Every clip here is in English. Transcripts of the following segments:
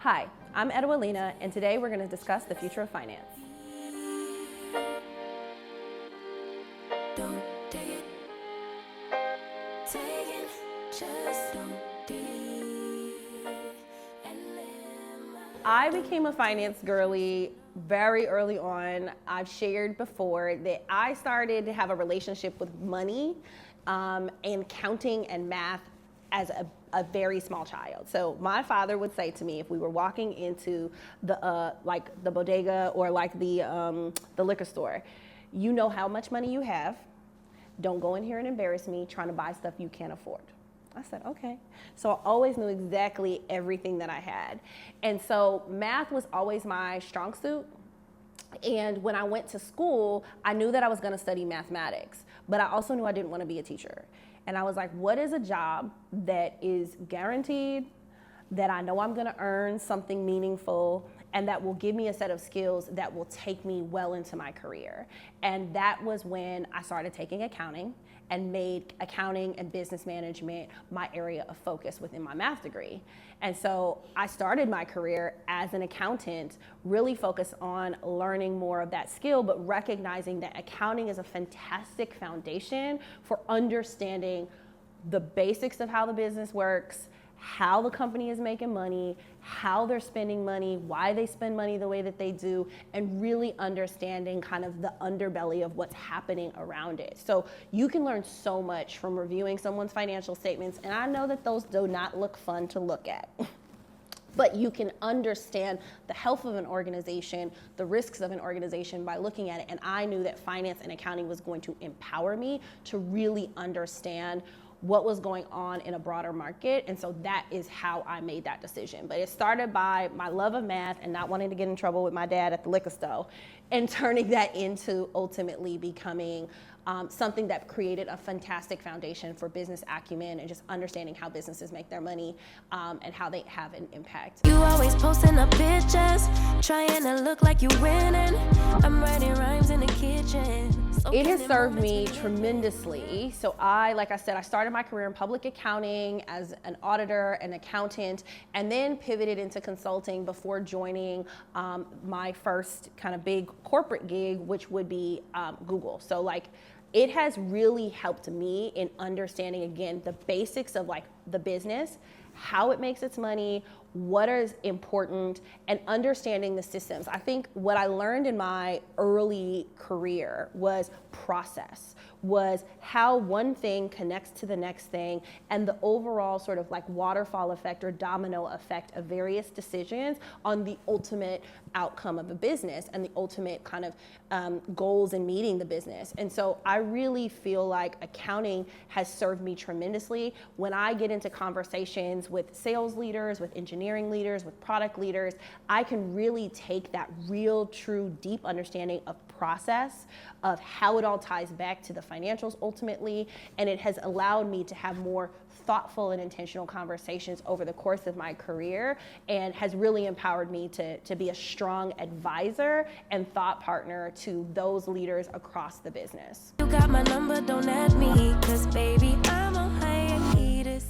Hi, I'm Edua Lena, and today we're going to discuss the future of finance. I became a finance girly very early on. I've shared before that I started to have a relationship with money and counting and math as a very small child. So my father would say to me, if we were walking into the the bodega or the liquor store, you know how much money you have. Don't go in here and embarrass me trying to buy stuff you can't afford. I said, okay. So I always knew exactly everything that I had. And so math was always my strong suit. And when I went to school, I knew that I was going to study mathematics, but I also knew I didn't want to be a teacher. And I was like, what is a job that is guaranteed, that I know I'm going to earn something meaningful, and that will give me a set of skills that will take me well into my career? And that was when I started taking accounting and made accounting and business management my area of focus within my math degree. And so I started my career as an accountant, really focused on learning more of that skill, but recognizing that accounting is a fantastic foundation for understanding the basics of how the business works, how the company is making money, how they're spending money, why they spend money the way that they do, and really understanding kind of the underbelly of what's happening around it. So you can learn so much from reviewing someone's financial statements, and I know that those do not look fun to look at. But you can understand the health of an organization, the risks of an organization by looking at it. And I knew that finance and accounting was going to empower me to really understand what was going on in a broader market. And so that is how I made that decision. But it started by my love of math and not wanting to get in trouble with my dad at the liquor store, and turning that into ultimately becoming something that created a fantastic foundation for business acumen and just understanding how businesses make their money and how they have an impact. You always posting up pictures, trying to look like you winning. I'm writing rhymes in the kitchen. It has served me tremendously. So like I said, I started my career in public accounting as an auditor, an accountant, and then pivoted into consulting before joining my first kind of big corporate gig, which would be Google. So it has really helped me in understanding, again, the basics of the business, how it makes its money, what is important, and understanding the systems. I think what I learned in my early career was process, was how one thing connects to the next thing, and the overall sort of waterfall effect or domino effect of various decisions on the ultimate outcome of a business and the ultimate kind of goals in meeting the business. And so I really feel like accounting has served me tremendously. When I get into conversations with sales leaders, with engineering leaders, with product leaders, I can really take that real, true, deep understanding of process, of how it all ties back to the financials ultimately, and it has allowed me to have more thoughtful and intentional conversations over the course of my career, and has really empowered me to be a strong advisor and thought partner to those leaders across the business. You got my number, don't add me, 'cause baby, I'm on hiatus.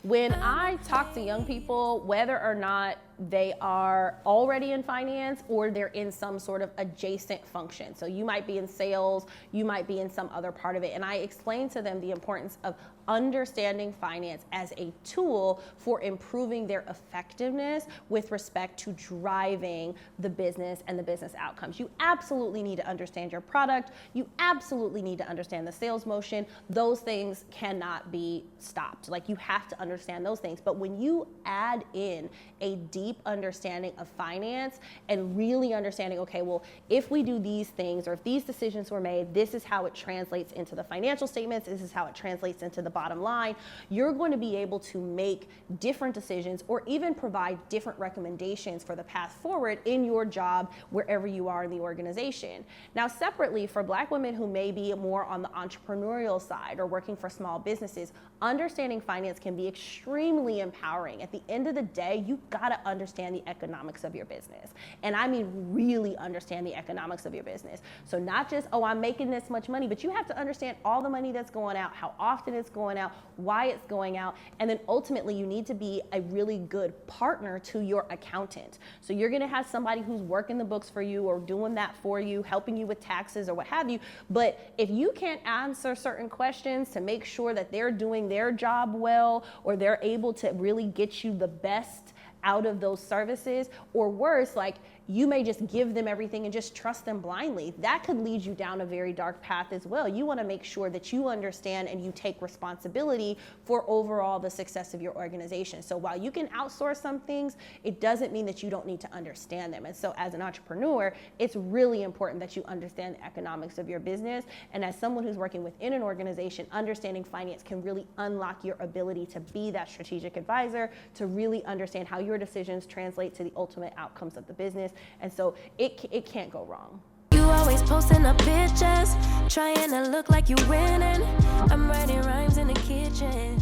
When I talk to young people, whether or not they are already in finance or they're in some sort of adjacent function. So you might be in sales, you might be in some other part of it. And I explain to them the importance of understanding finance as a tool for improving their effectiveness with respect to driving the business and the business outcomes. You absolutely need to understand your product. You absolutely need to understand the sales motion. Those things cannot be stopped. You have to understand those things. But when you add in a deep understanding of finance and really understanding, okay, well, if we do these things or if these decisions were made, this is how it translates into the financial statements, this is how it translates into the bottom line, you're going to be able to make different decisions or even provide different recommendations for the path forward in your job wherever you are in the organization. Now, separately, for Black women who may be more on the entrepreneurial side or working for small businesses, understanding finance can be extremely empowering. At the end of the day, you've got to understand the economics of your business. And I mean really understand the economics of your business. So not just, oh, I'm making this much money, but you have to understand all the money that's going out, how often it's going going out, why it's going out, and then ultimately you need to be a really good partner to your accountant. So you're gonna have somebody who's working the books for you or doing that for you, helping you with taxes or what have you. But if you can't answer certain questions to make sure that they're doing their job well, or they're able to really get you the best out of those services, or worse, like you may just give them everything and just trust them blindly. That could lead you down a very dark path as well. You want to make sure that you understand and you take responsibility for overall the success of your organization. So while you can outsource some things, it doesn't mean that you don't need to understand them. And so as an entrepreneur, it's really important that you understand the economics of your business. And as someone who's working within an organization, understanding finance can really unlock your ability to be that strategic advisor, to really understand how your decisions translate to the ultimate outcomes of the business. And so it can't go wrong. You always posting up pictures, trying to look like you winning. I'm writing rhymes in the kitchen.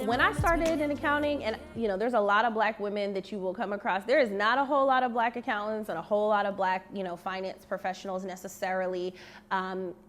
When I started in accounting, and there's a lot of black women that you will come across. There is not a whole lot of black accountants and a whole lot of black, finance professionals necessarily.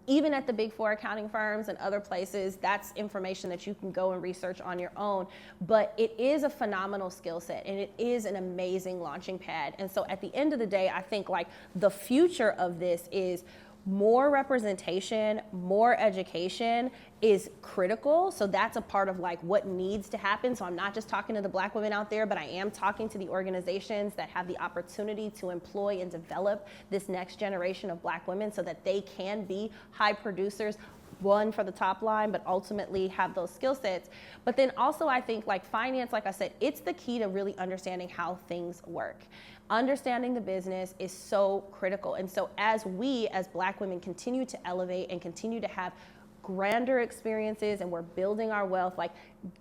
Even at the big four accounting firms and other places, that's information that you can go and research on your own. But it is a phenomenal skill set, and it is an amazing launching pad. And so at the end of the day, I think like the future of this is more representation, more education is critical. So that's a part of like what needs to happen. So I'm not just talking to the black women out there, but I am talking to the organizations that have the opportunity to employ and develop this next generation of black women so that they can be high producers, one, for the top line, but ultimately have those skill sets. But then also I think like finance, like I said, it's the key to really understanding how things work. Understanding the business is so critical. And so as we, as black women, continue to elevate and continue to have grander experiences and we're building our wealth, like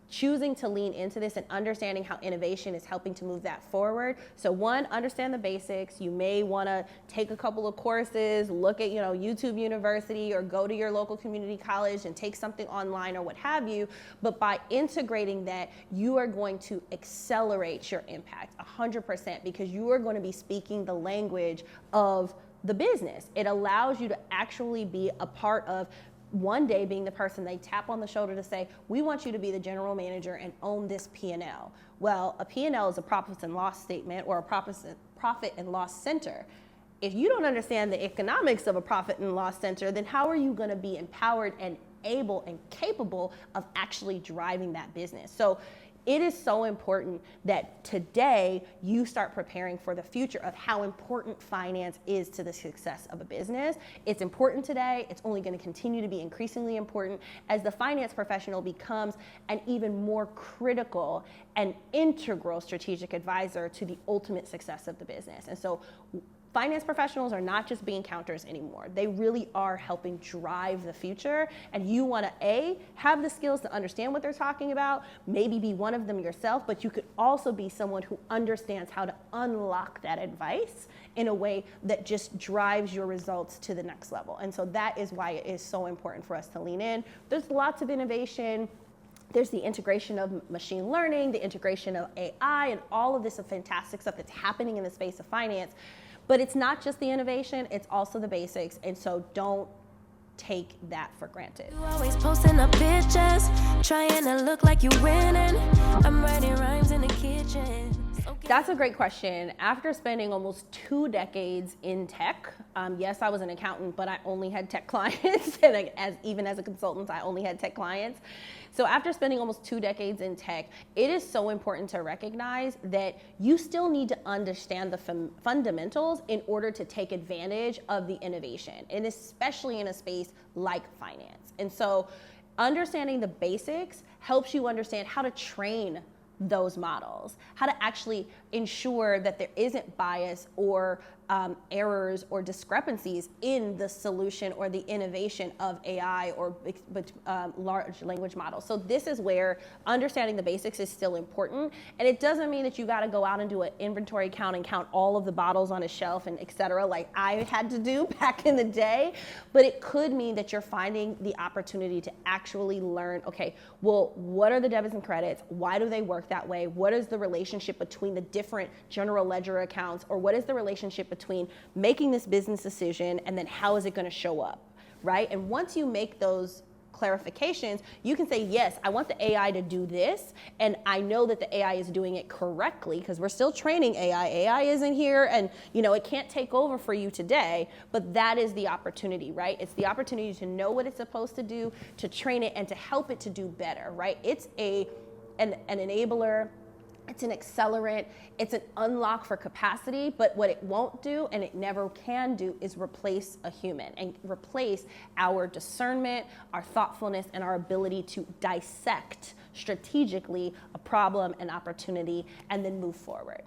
choosing to lean into this and understanding how innovation is helping to move that forward. So one, understand the basics. You may want to take a couple of courses, look at, YouTube University, or go to your local community college and take something online or what have you. But by integrating that, you are going to accelerate your impact 100% because you are going to be speaking the language of the business. It allows you to actually be a part of one day being the person they tap on the shoulder to say, we want you to be the general manager and own this P&L. Well, a P&L is a profit and loss statement or a profit and loss center. If you don't understand the economics of a profit and loss center, then how are you going to be empowered and able and capable of actually driving that business? So it is so important that today you start preparing for the future of how important finance is to the success of a business. It's important today. It's only going to continue to be increasingly important as the finance professional becomes an even more critical and integral strategic advisor to the ultimate success of the business. And so finance professionals are not just being counters anymore. They really are helping drive the future. And you want to, have the skills to understand what they're talking about, maybe be one of them yourself, but you could also be someone who understands how to unlock that advice in a way that just drives your results to the next level. And so that is why it is so important for us to lean in. There's lots of innovation. There's the integration of machine learning, the integration of AI, and all of this fantastic stuff that's happening in the space of finance. But it's not just the innovation, it's also the basics. And so don't take that for granted. You always posting up pictures, trying to look like you winning. I'm writing rhymes in the kitchen. That's a great question. After spending almost 2 decades in tech, yes, I was an accountant, but I only had tech clients. And even as a consultant, I only had tech clients. So after spending almost 2 decades in tech, it is so important to recognize that you still need to understand the fundamentals in order to take advantage of the innovation, and especially in a space like finance. And so understanding the basics helps you understand how to train those models, how to actually ensure that there isn't bias or errors or discrepancies in the solution or the innovation of AI or large language models. So this is where understanding the basics is still important. And it doesn't mean that you got to go out and do an inventory count and count all of the bottles on a shelf and et cetera, like I had to do back in the day. But it could mean that you're finding the opportunity to actually learn, okay, well, what are the debits and credits? Why do they work that way? What is the relationship between the different general ledger accounts? Or what is the relationship between making this business decision and then how is it going to show up, right? And once you make those clarifications, you can say, yes, I want the AI to do this, and I know that the AI is doing it correctly, because we're still training AI. AI isn't here, and it can't take over for you today, but that is the opportunity, right? It's the opportunity to know what it's supposed to do, to train it, and to help it to do better, right? It's an enabler. It's an accelerant, it's an unlock for capacity, but what it won't do, and it never can do, is replace a human and replace our discernment, our thoughtfulness, and our ability to dissect strategically a problem and opportunity and then move forward.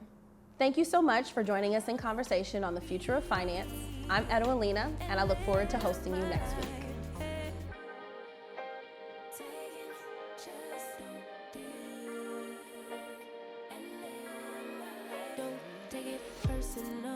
Thank you so much for joining us in conversation on the future of finance. I'm Edua Lena, and I look forward to hosting you next week. Don't take it personal.